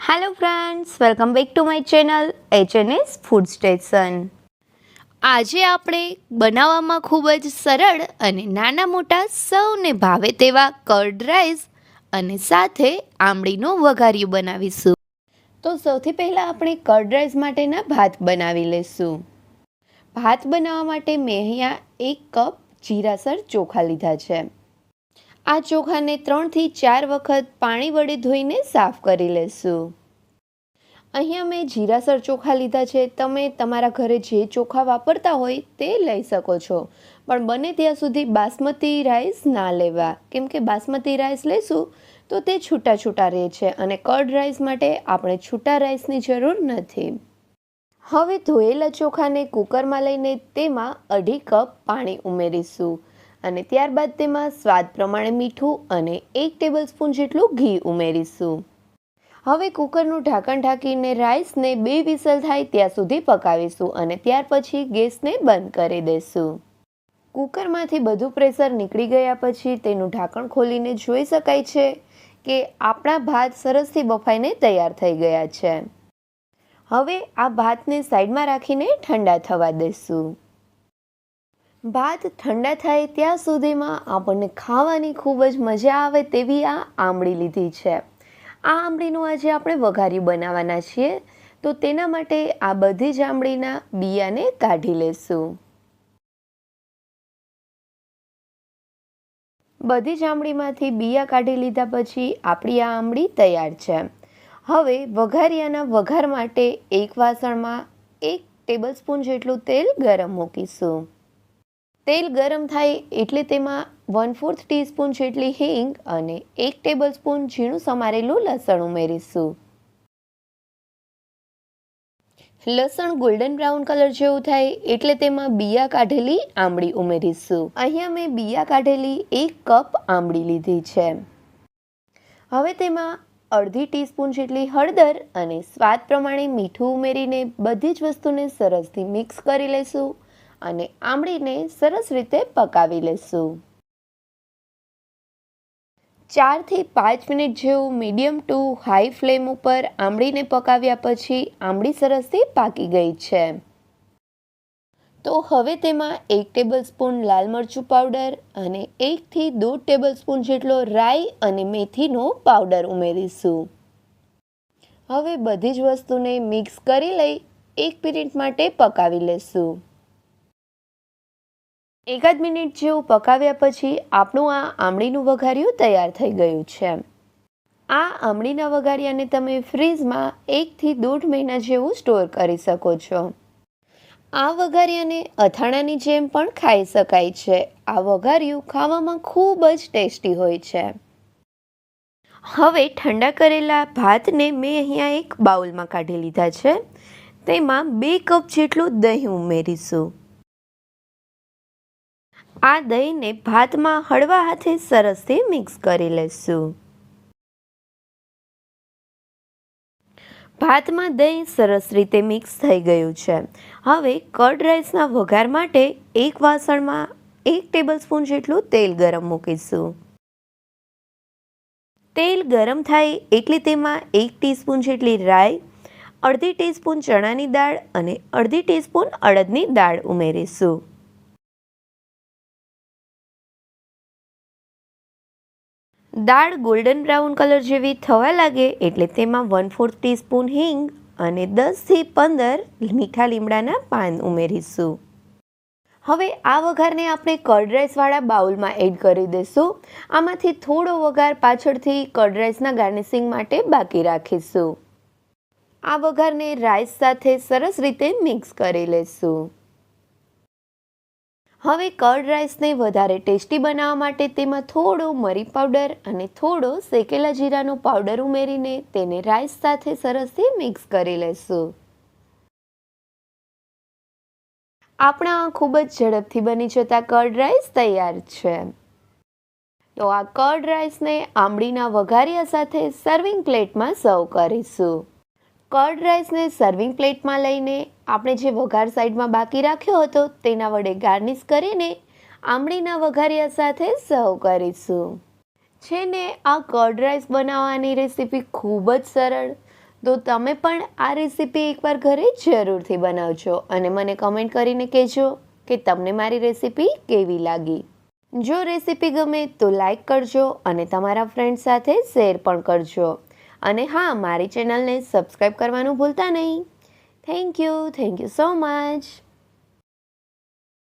Hello friends, welcome back to my channel HNS food station. આજે આપણે બનાવવામાં ખૂબ જ સરળ અને નાના મોટા સૌને ભાવે તેવા કર્ડ રાઈસ અને સાથે આમળીનું વઘારિયું બનાવીશું. તો સૌથી પહેલાં આપણે કર્ડ રાઈસ માટેના ભાત બનાવી લઈશું. ભાત બનાવવા માટે મેં અહીંયા 1 કપ જીરાસર ચોખા લીધા છે. આ ચોખાને 3 થી 4 વખત પાણી વડે ધોઈને સાફ કરી લેશું. અહીંયા મેં જીરાસર ચોખા લીધા છે. તમે તમારા ઘરે જે ચોખા વાપરતા હોય તે લઈ શકો છો, પણ બને ત્યાં સુધી બાસમતી રાઈસ ના લેવા, કેમ કે બાસમતી રાઈસ લેશું તો તે છૂટા છૂટા રહે છે અને કર્ડ રાઈસ માટે આપણે છૂટા રાઈસની જરૂર નથી. હવે ધોયેલા ચોખાને કુકરમાં લઈને તેમાં 2.5 કપ પાણી ઉમેરીશું અને ત્યારબાદ તેમાં સ્વાદ પ્રમાણે મીઠું અને 1 ટેબલસ્પૂન જેટલું ઘી ઉમેરીશું. હવે કુકરનું ઢાંકણ ઢાંકીને રાઈસને 2 વિસલ થાય ત્યાં સુધી પકાવીશું અને ત્યાર પછી ગેસને બંધ કરી દઈશું. કુકરમાંથી બધું પ્રેશર નીકળી ગયા પછી તેનું ઢાંકણ ખોલીને જોઈ શકાય છે કે આપણા ભાત સરસથી બફાઈને તૈયાર થઈ ગયા છે. હવે આ ભાતને સાઈડમાં રાખીને ઠંડા થવા દઈશું. ભાત ઠંડા થાય ત્યાં સુધીમાં આપણને ખાવાની ખૂબ જ મજા આવે તેવી આ આમળી લીધી છે. આ આમળીનું આજે આપણે વઘારિયું બનાવવાના છીએ, તો તેના માટે આ બધી જ આમળીના બિયાને કાઢી લેશું. બધી જ આમળીમાંથી બિયા કાઢી લીધા પછી આપણી આ આમળી તૈયાર છે. હવે વઘારિયાના વઘાર માટે એક વાસણમાં 1 ટેબલસ્પૂન જેટલું તેલ ગરમ મૂકીશું. તેલ ગરમ થાય એટલે તેમાં 1/4 ટીસ્પૂન જેટલી હિંગ અને 1 ટેબલસ્પૂન ઝીણું સમારેલું લસણ ઉમેરીશું. લસણ ગોલ્ડન બ્રાઉન કલર જેવું થાય એટલે તેમાં બિયા કાઢેલી આમળી ઉમેરીશું. અહીંયા મેં બિયા કાઢેલી 1 કપ આમળી લીધી છે. હવે તેમાં 1/2 ટીસ્પૂન જેટલી હળદર અને સ્વાદ પ્રમાણે મીઠું ઉમેરીને બધી જ વસ્તુને સરસથી મિક્સ કરી લઈશું અને આમળીને સરસ રીતે પકાવી લેશું. 4 થી 5 મિનિટ જેવું મીડિયમ ટુ હાઈ ફ્લેમ ઉપર આમળીને પકાવ્યા પછી આમળી સરસથી પાકી ગઈ છે. તો હવે તેમાં 1 ટેબલસ્પૂન લાલ મરચું પાવડર અને 1 થી 2 ટેબલસ્પૂન જેટલો રાઈ અને મેથીનો પાવડર ઉમેરીશું. હવે બધી જ વસ્તુને મિક્સ કરી લઈ 1 મિનિટ માટે પકાવી લેશું. 1 મિનિટ જેવું પકાવ્યા પછી આપણું આ આમળીનું વઘારિયું તૈયાર થઈ ગયું છે. આ આમળીના વઘારિયાને તમે ફ્રીજમાં 1 થી 1.5 મહિના જેવું સ્ટોર કરી શકો છો. આ વઘારિયાને અથાણાની જેમ પણ ખાઈ શકાય છે. આ વઘારિયું ખાવામાં ખૂબ જ ટેસ્ટી હોય છે. હવે ઠંડા કરેલા ભાતને મેં અહીંયા એક બાઉલમાં કાઢી લીધા છે. તેમાં 2 કપ જેટલું દહીં ઉમેરીશું. આ દહીંને ભાતમાં હળવા હાથે સરસથી મિક્સ કરી લઈશું. ભાતમાં દહીં સરસ રીતે મિક્સ થઈ ગયું છે. હવે કર્ડ રાઈસના વઘાર માટે એક વાસણમાં 1 ટેબલસ્પૂન જેટલું તેલ ગરમ મૂકીશું. તેલ ગરમ થાય એટલે તેમાં 1 ટીસ્પૂન જેટલી રાઈ, 1/2 ટીસ્પૂન ચણાની દાળ અને 1/2 ટીસ્પૂન અડદની દાળ ઉમેરીશું. દાળ ગોલ્ડન બ્રાઉન કલર જેવી થવા લાગે એટલે તેમાં 1/4 ટીસ્પૂન હિંગ અને 10 થી 15 મીઠા લીમડાના પાન ઉમેરીશું. હવે આ વઘારને આપણે કર્ડ રાઈસવાળા બાઉલમાં એડ કરી દઈશું. આમાંથી થોડો વઘાર પાછળથી કર્ડ રાઈસના ગાર્નિશિંગ માટે બાકી રાખીશું. આ વઘારને રાઈસ સાથે સરસ રીતે મિક્સ કરી લઈશું. હવે કર્ડ રાઈસને વધારે ટેસ્ટી બનાવવા માટે તેમાં થોડો મરી પાવડર અને થોડો શેકેલા જીરાનો પાવડર ઉમેરીને તેને રાઈસ સાથે સરસથી મિક્સ કરી લઈશું. આપણા ખૂબ જ ઝડપથી બની જતા કર્ડ રાઈસ તૈયાર છે. તો આ કર્ડ રાઈસને આમળીના વઘારિયા સાથે સર્વિંગ પ્લેટમાં સર્વ કરીશું. કર્ડ રાઈસને સર્વિંગ પ્લેટમાં લઈને આપણે જે વઘાર સાઈડમાં બાકી રાખ્યો હતો તેના વડે ગાર્નિશ કરીને આમળીના વઘારિયા સાથે સર્વ કરીશું. છે ને આ કર્ડ રાઈસ બનાવવાની રેસીપી ખૂબ જ સરળ. તો તમે પણ આ રેસીપી એકવાર ઘરે જરૂરથી બનાવજો અને મને કમેન્ટ કરીને કહેજો કે તમને મારી રેસીપી કેવી લાગી. જો રેસીપી ગમે તો લાઈક કરજો અને તમારા ફ્રેન્ડ સાથે શેર પણ કરજો. અને હા, મારી ચેનલને સબસ્ક્રાઈબ કરવાનું ભૂલતા નહીં. Thank you so much.